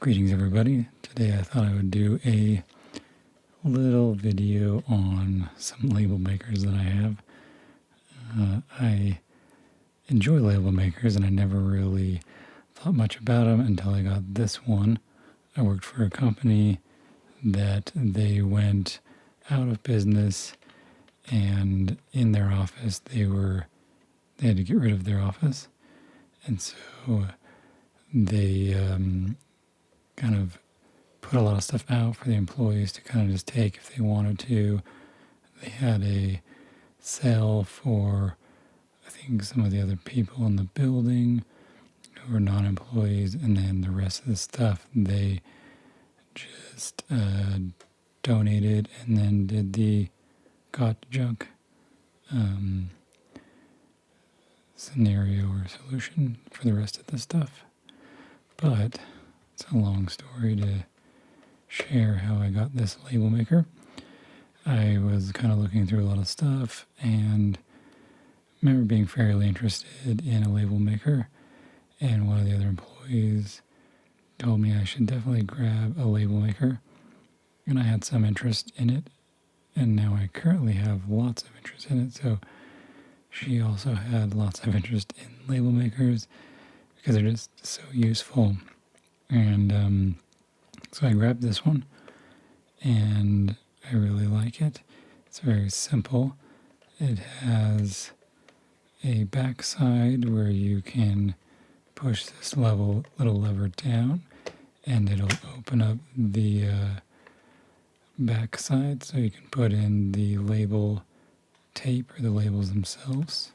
Greetings everybody. Today I thought I would do a little video on some label makers that I have. I enjoy label makers and I never really thought much about them until I got this one. I worked for a company that they went out of business, and in their office they had to get rid of their office, and so they kind of put a lot of stuff out for the employees to kind of just take if they wanted to. They had a sale for, I think, some of the other people in the building who were non-employees, and then the rest of the stuff they just donated and then did the got junk scenario or solution for the rest of the stuff. But it's a long story to share how I got this label maker. I was kind of looking through a lot of stuff and remember being fairly interested in a label maker, and one of the other employees told me I should definitely grab a label maker, and I had some interest in it, and now I currently have lots of interest in it. So she also had lots of interest in label makers because they're just so useful. And so I grabbed this one, and I really like it. It's very simple. It has a back side where you can push this little lever down, and it'll open up the back side so you can put in the label tape or the labels themselves.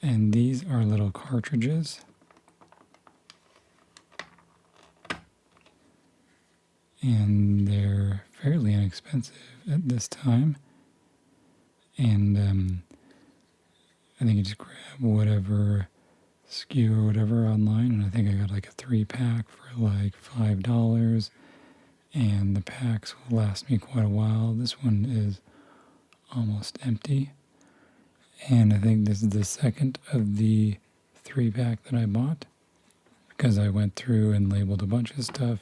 And these are little cartridges. And they're fairly inexpensive at this time. And I think you just grab whatever SKU or whatever online, and I think I got like a 3-pack for like $5, and the packs will last me quite a while. This one is almost empty, and I think this is the second of the 3-pack that I bought, because I went through and labeled a bunch of stuff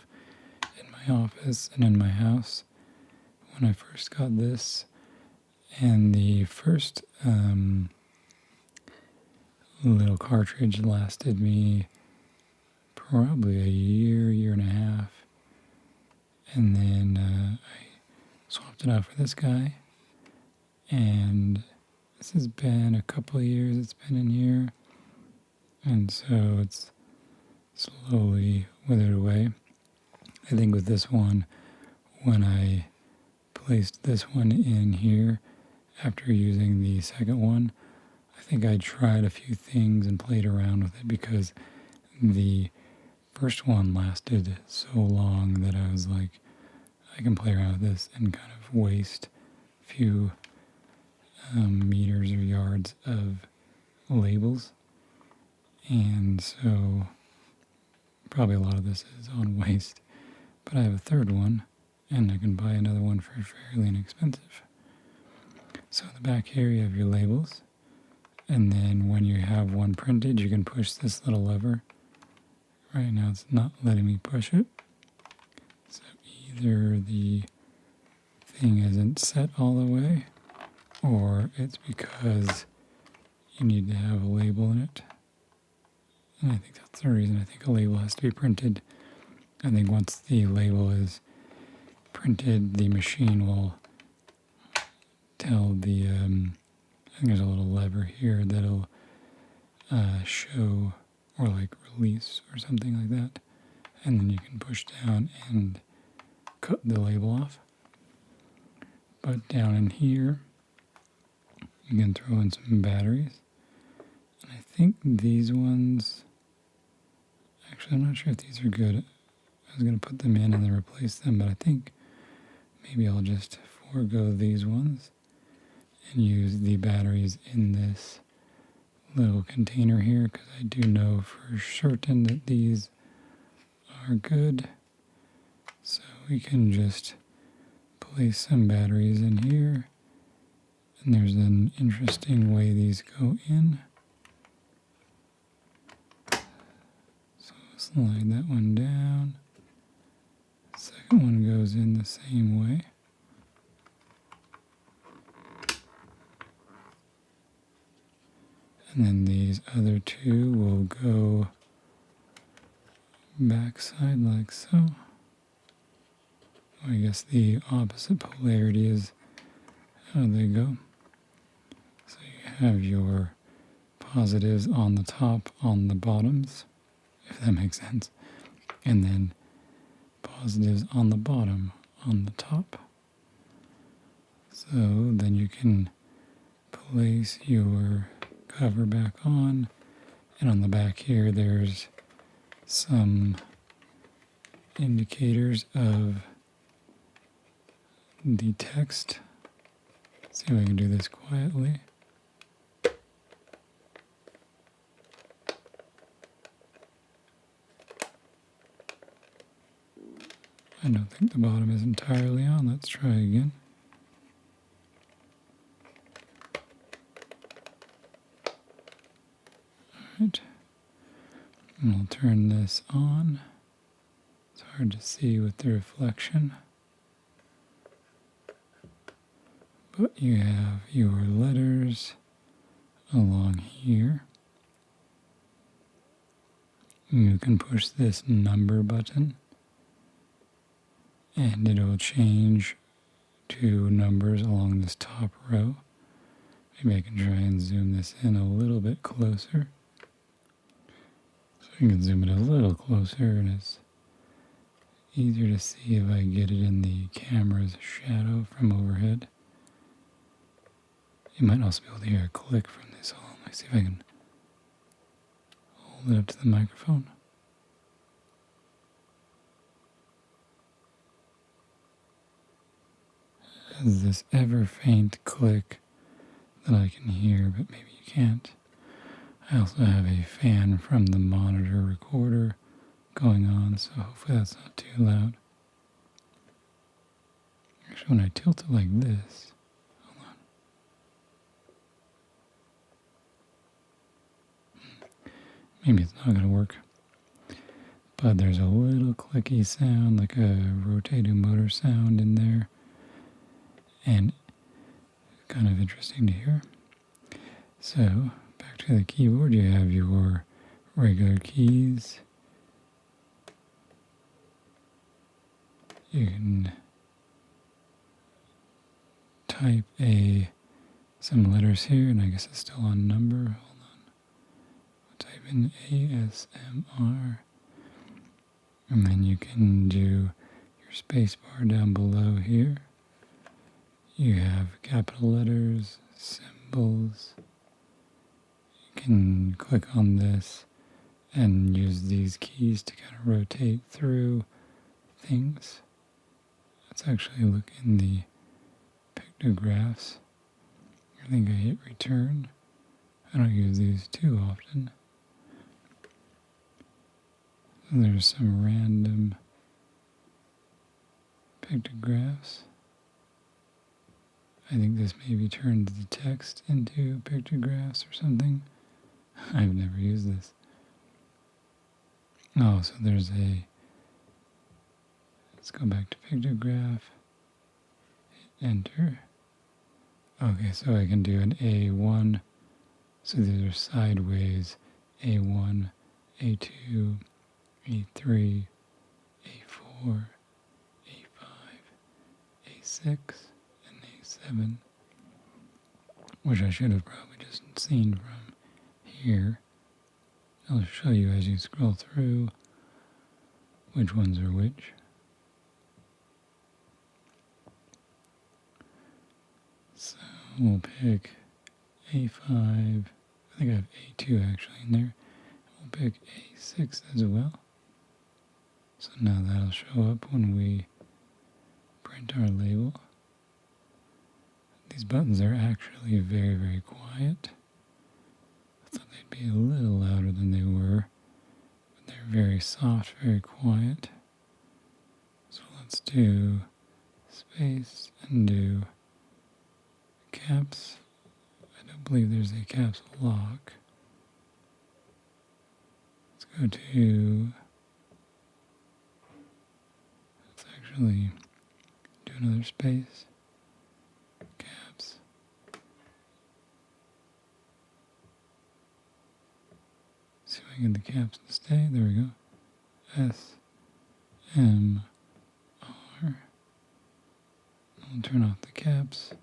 in my office and in my house when I first got this. And the first little cartridge lasted me probably a year and a half, and then I swapped it out for this guy, and this has been a couple of years it's been in here, and so it's slowly withered away. I think with this one, when I placed this one in here after using the second one, I think I tried a few things and played around with it, because the first one lasted so long that I was like, I can play around with this and kind of waste a few meters or yards of labels. And so probably a lot of this is on waste. But I have a third one, and I can buy another one for fairly inexpensive. So in the back here you have your labels, and then when you have one printed, you can push this little lever. Right now it's not letting me push it, so either the thing isn't set all the way, or it's because you need to have a label in it. And I think that's the reason. I think a label has to be printed. I think once the label is printed, the machine will tell the, I think there's a little lever here that'll show or like release or something like that. And then you can push down and cut the label off. But down in here, you can throw in some batteries. And I think these ones, actually I'm not sure if these are good. I was going to put them in and then replace them, but I think maybe I'll just forego these ones and use the batteries in this little container here, because I do know for certain that these are good. So we can just place some batteries in here, and there's an interesting way these go in. So slide that one down. second one goes in the same way. And then these other two will go backside like so. I guess the opposite polarity is how they go. So you have your positives on the top, on the bottoms, if that makes sense. And then positives on the bottom, on the top. So then you can place your cover back on. And on the back here, there's some indicators of the text. Let's see if I can do this quietly. I don't think the bottom is entirely on. Let's try again. Alright. And we'll turn this on. It's hard to see with the reflection. But you have your letters along here. You can push this number button and it will change to numbers along this top row. Maybe I can try and zoom this in a little bit closer. So you can zoom it a little closer and it's easier to see if I get it in the camera's shadow from overhead. You might also be able to hear a click from this hole. Let me see if I can hold it up to the microphone. There's this ever faint click that I can hear, but maybe you can't. I also have a fan from the monitor recorder going on, so hopefully that's not too loud. Actually, when I tilt it like this, hold on. Maybe it's not going to work. But there's a little clicky sound, like a rotating motor sound in there. And it's kind of interesting to hear. So, back to the keyboard, you have your regular keys. You can type some letters here, and I guess it's still on number. Hold on. I'll type in ASMR. And then you can do your space bar down below here. You have capital letters, symbols. You can click on this and use these keys to kind of rotate through things. Let's actually look in the pictographs. I think I hit return. I don't use these too often. And there's some random pictographs. I think this maybe turned the text into pictographs or something. I've never used this. Oh, so there's let's go back to pictograph, hit enter. Okay, so I can do an A1, so these are sideways, A1, A2, A3, A4, A5, A6, and A7, which I should have probably just seen from here. I'll show you as you scroll through which ones are which. So we'll pick A5, I think I have A2 actually in there. We'll pick A6 as well. So now that'll show up when we print our label. These buttons are actually very, very quiet. I thought they'd be a little louder than they were, but they're very soft, very quiet. So let's do space and do caps. I don't believe there's a caps lock. Let's go to, let's actually do another space. Caps. See if I can get the caps to stay. There we go. S M R. I'll turn off the caps.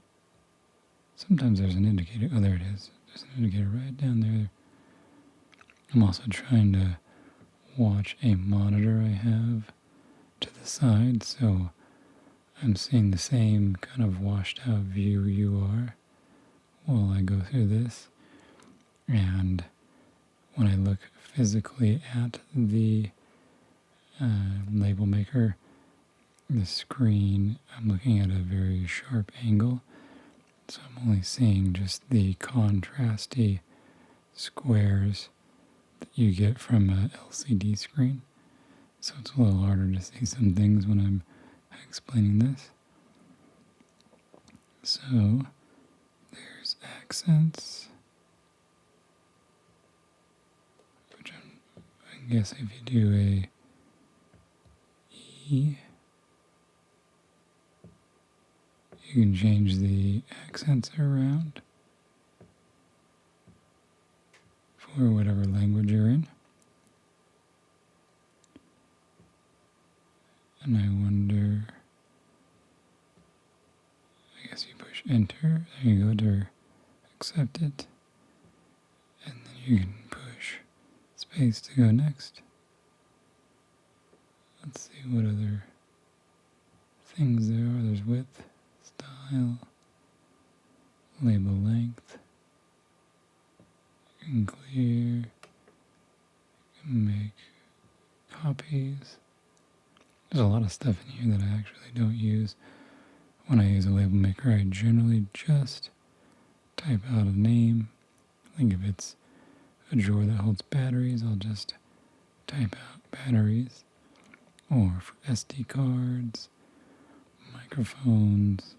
Sometimes there's an indicator. Oh, there it is. There's an indicator right down there. I'm also trying to watch a monitor I have to the side, so I'm seeing the same kind of washed out view you are while I go through this. And when I look physically at the label maker, the screen, I'm looking at a very sharp angle, so I'm only seeing just the contrasty squares that you get from an LCD screen. So it's a little harder to see some things when I'm explaining this. So there's accents, which I guess if you do a E, you can change the accents around for whatever language you're in. And I wonder, I guess you push enter, there you go to accept it, and then you can push space to go next. Let's see what other things there are. There's width, style, label length, you can clear, you can make copies. There's a lot of stuff in here that I actually don't use. When I use a label maker, I generally just type out a name. I think if it's a drawer that holds batteries, I'll just type out batteries. Or for SD cards, microphones,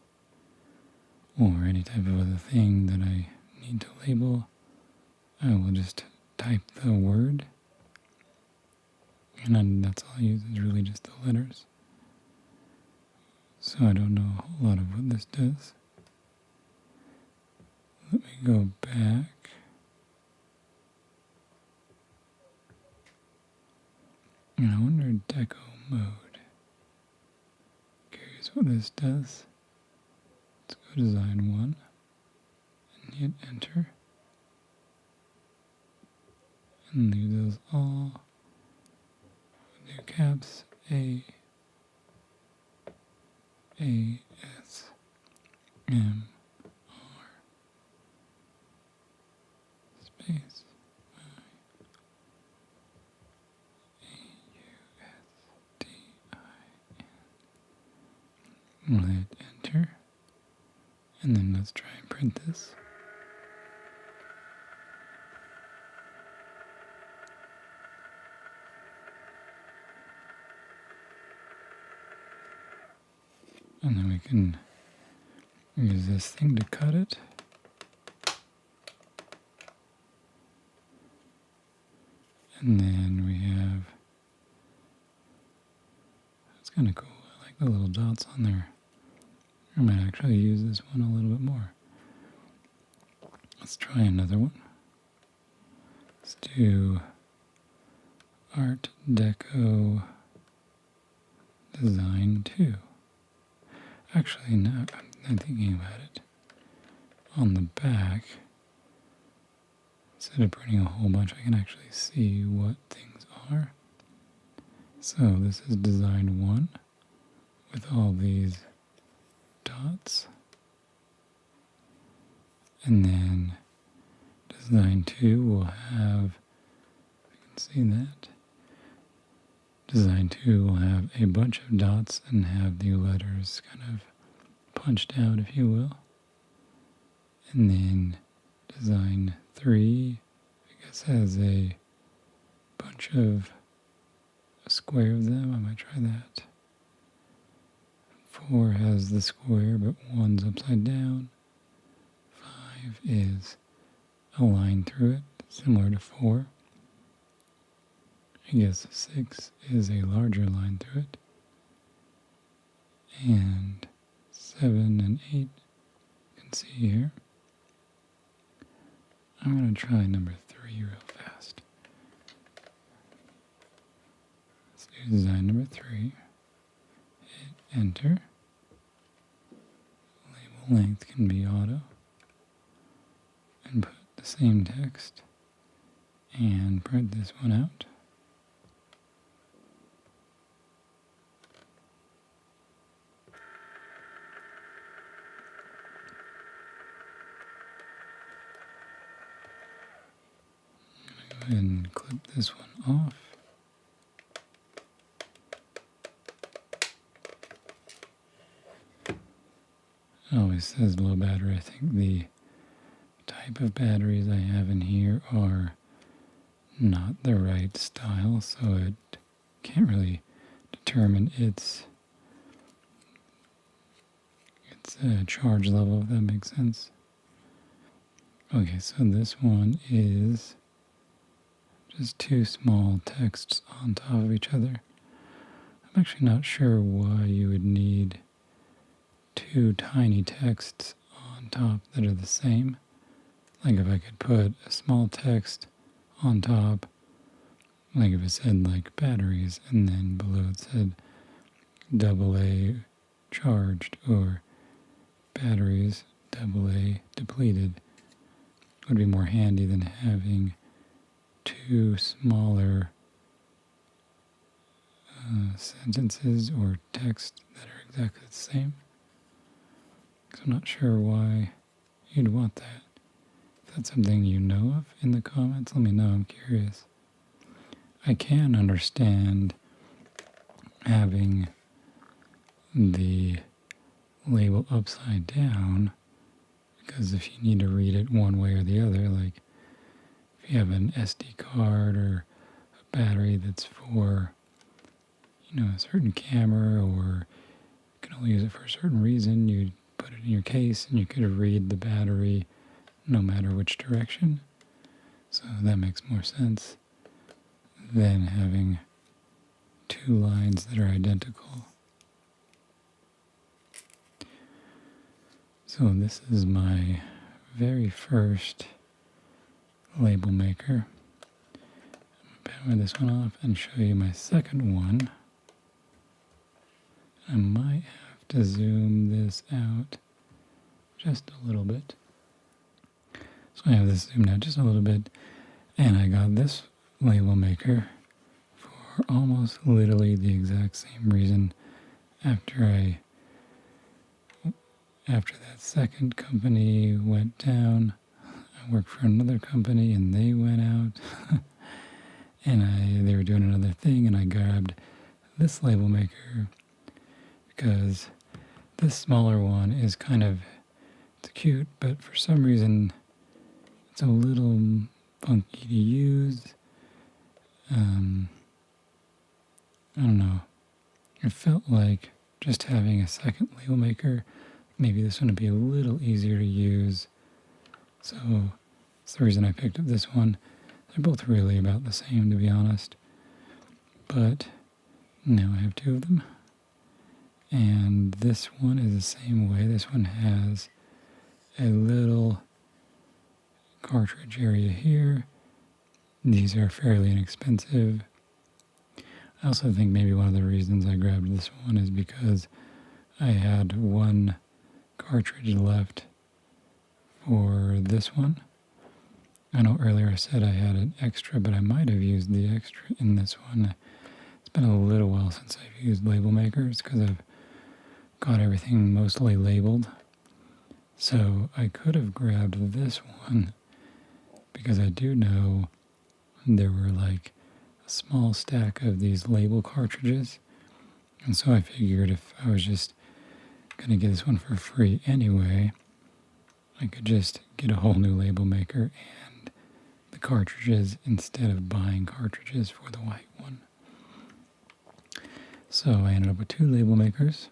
or any type of other thing that I need to label, I will just type the word. And then that's all I use is really just the letters. So I don't know a whole lot of what this does. Let me go back. And I wonder deco mode. Curious what this does. Let's go design 1 and hit enter. And leave those all. New caps A S M R space AUSTIN. We'll hit enter, and then let's try and print this. And then we can use this thing to cut it. And then we have, it's kind of cool, I like the little dots on there. I might actually use this one a little bit more. Let's try another one. Let's do Art Deco Design 2. Actually, now I'm thinking about it. On the back, instead of printing a whole bunch, I can actually see what things are. So this is design 1 with all these dots. And then design 2 will have, you can see that. Design 2 will have a bunch of dots and have the letters kind of punched out, if you will. And then design 3, I guess, has a bunch of a square of them. I might try that. 4 has the square, but 1's upside down. 5 is a line through it, similar to 4. I guess 6 is a larger line through it. and 7 and 8. You can see here. I'm going to try number 3 real fast. Let's do design number 3. Hit enter. Label length can be auto. And put the same text. And print this one out. Go ahead and clip this one off. It always says low battery. I think the type of batteries I have in here are not the right style, so it can't really determine its charge level, if that makes sense. Okay, so this one is just 2 small texts on top of each other. I'm actually not sure why you would need 2 tiny texts on top that are the same. Like if I could put a small text on top, like if it said like batteries, and then below it said AA charged or batteries AA depleted, would be more handy than having 2 smaller sentences or text that are exactly the same. So I'm not sure why you'd want that. If that's something you know of in the comments, let me know. I'm curious. I can understand having the label upside down, because if you need to read it one way or the other, like if you have an SD card or a battery that's for, a certain camera, or you can only use it for a certain reason, you put it in your case and you could read the battery no matter which direction. So that makes more sense than having 2 lines that are identical. So this is my very first label maker. I'm going to power this one off and show you my second one. I might have to zoom this out just a little bit. So I have this zoomed out just a little bit, and I got this label maker for almost literally the exact same reason after that second company went down. I worked for another company and they went out and they were doing another thing, and I grabbed this label maker because this smaller one is it's cute, but for some reason it's a little funky to use. I don't know. It felt like just having a second label maker, maybe this one would be a little easier to use. So that's the reason I picked up this one. They're both really about the same, to be honest. But now I have 2 of them. And this one is the same way. This one has a little cartridge area here. These are fairly inexpensive. I also think maybe one of the reasons I grabbed this one is because I had 1 cartridge left for this one. I know earlier I said I had an extra, but I might have used the extra in this one. It's been a little while since I've used label makers because I've got everything mostly labeled. So I could have grabbed this one because I do know there were like a small stack of these label cartridges. And so I figured if I was just going to get this one for free anyway, I could just get a whole new label maker and the cartridges instead of buying cartridges for the white one. So I ended up with 2 label makers.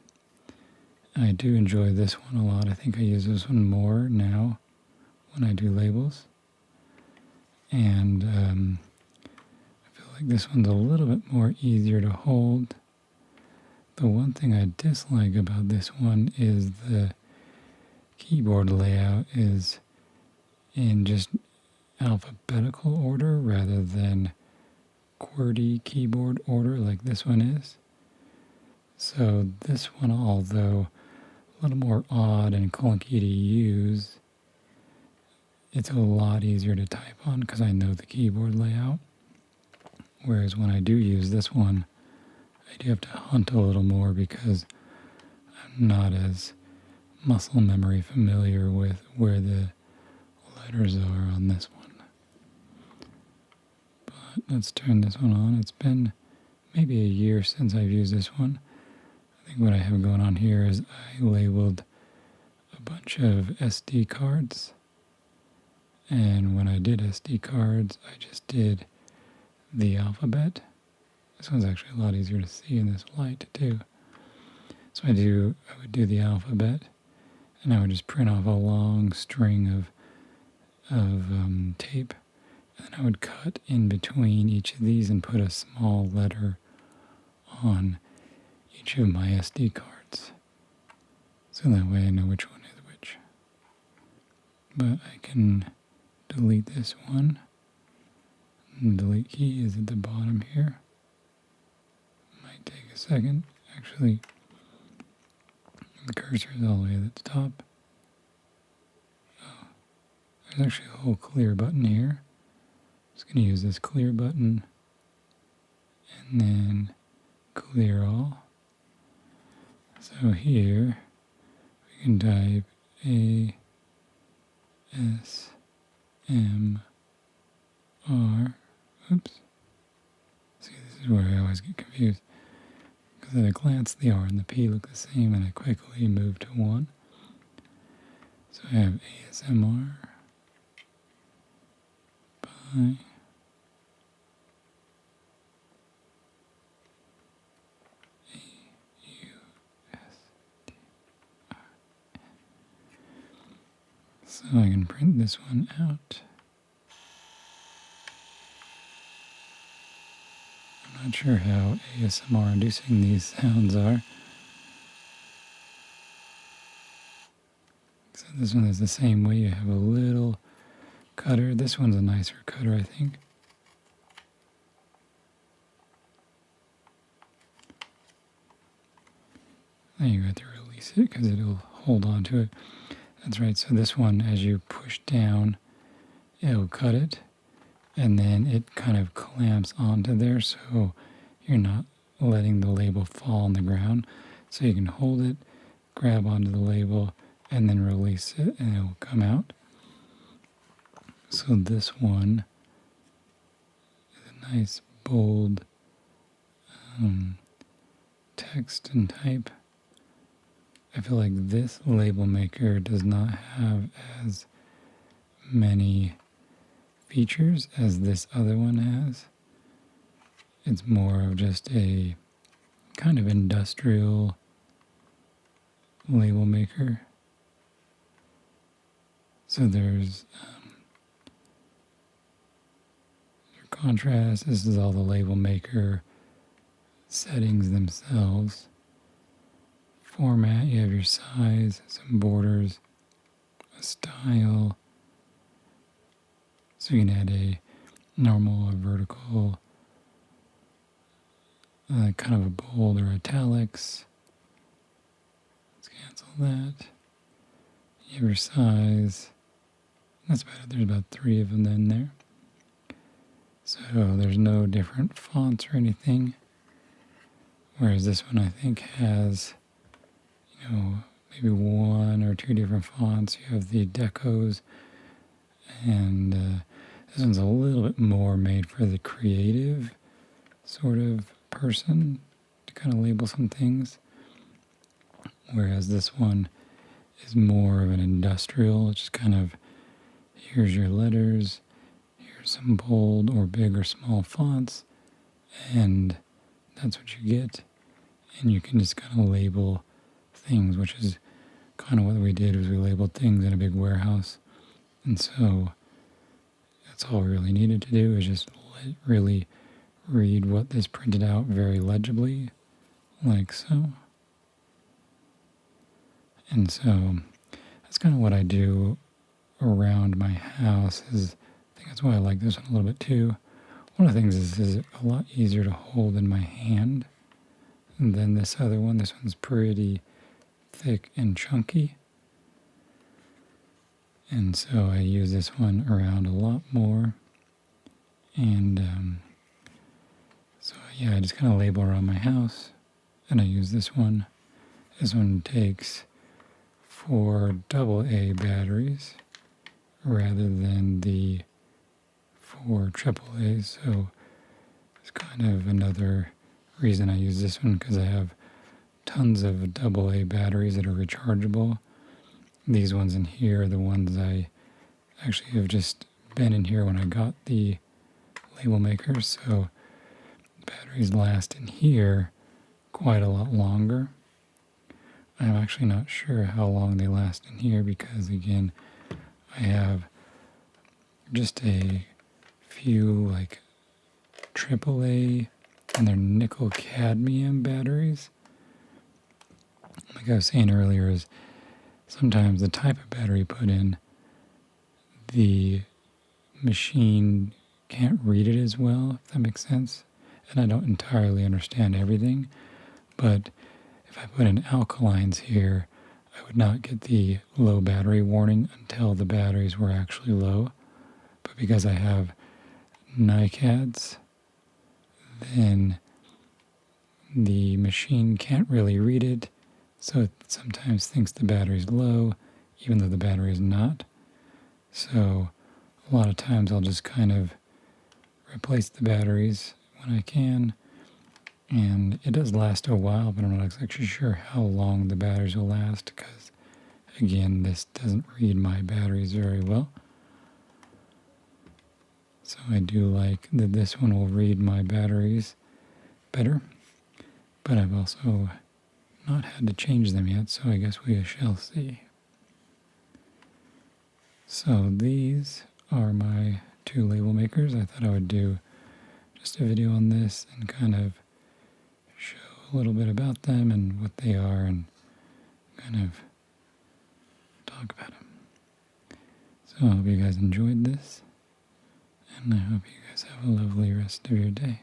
I do enjoy this one a lot. I think I use this one more now when I do labels. And I feel like this one's a little bit more easier to hold. The one thing I dislike about this one is the keyboard layout is in just alphabetical order rather than QWERTY keyboard order like this one is. So this one, although a little more odd and clunky to use, it's a lot easier to type on because I know the keyboard layout. Whereas when I do use this one, I do have to hunt a little more because I'm not as muscle memory familiar with where the letters are on this one. But let's turn this one on. It's been maybe a year since I've used this one. I think what I have going on here is I labeled a bunch of SD cards. And when I did SD cards, I just did the alphabet. This one's actually a lot easier to see in this light too. So I would do the alphabet, and I would just print off a long string of tape, and then I would cut in between each of these and put a small letter on each of my SD cards. So that way I know which one is which. But I can delete this one. And the delete key is at the bottom here. Might take a second. Actually, the cursor is all the way at the top. Oh, there's actually a whole clear button here. I'm just going to use this clear button and then clear all. So here we can type ASMR. Oops. See, this is where I always get confused. Because at a glance, the R and the P look the same, and I quickly move to one. So I have ASMR by so I can print this one out. I'm not sure how ASMR inducing these sounds are. So this one is the same way. You have a little cutter. This one's a nicer cutter, I think. Then you have to release it because it'll hold on to it. That's right, so this one, as you push down, it'll cut it, and then it kind of clamps onto there, so you're not letting the label fall on the ground. So you can hold it, grab onto the label, and then release it, and it'll come out. So this one is a nice, bold text and type. I feel like this label maker does not have as many features as this other one has. It's more of just a kind of industrial label maker. So there's your contrast. This is all the label maker settings themselves. Format, you have your size, some borders, a style. So you can add a normal or vertical, kind of a bold or italics. Let's cancel that. You have your size. That's about it. There's about 3 of them in there. So there's no different fonts or anything. Whereas this one I think has, maybe 1 or 2 different fonts. You have the decos, and this one's a little bit more made for the creative sort of person to kind of label some things. Whereas this one is more of an industrial, it's just kind of, here's your letters, here's some bold or big or small fonts, and that's what you get. And you can just kind of label things, which is kind of what we did, was we labeled things in a big warehouse. And so that's all we really needed to do, is just really read what this printed out very legibly, like so. And so that's kind of what I do around my house. I think that's why I like this one a little bit too. One of the things is a lot easier to hold in my hand than this other one. This one's pretty thick and chunky. And so I use this one around a lot more. And so yeah, I just kind of label around my house. And I use this one. This one takes 4 AA batteries rather than the 4 AAAs. So it's kind of another reason I use this one, because I have tons of AA batteries that are rechargeable. These ones in here are the ones I actually have just been in here when I got the label makers. So batteries last in here quite a lot longer. I'm actually not sure how long they last in here because, again, I have just a few like AAA and they're nickel cadmium batteries. Like I was saying earlier, is sometimes the type of battery put in, the machine can't read it as well, if that makes sense. And I don't entirely understand everything, but if I put in alkalines here, I would not get the low battery warning until the batteries were actually low. But because I have NiCads, then the machine can't really read it, so it sometimes thinks the battery's low, even though the battery is not. So a lot of times I'll just kind of replace the batteries when I can, and it does last a while, but I'm not actually sure how long the batteries will last because, again, this doesn't read my batteries very well. So I do like that this one will read my batteries better, but I've also not had to change them yet, so I guess we shall see. So these are my 2 label makers. I thought I would do just a video on this and kind of show a little bit about them and what they are and kind of talk about them. So I hope you guys enjoyed this, and I hope you guys have a lovely rest of your day.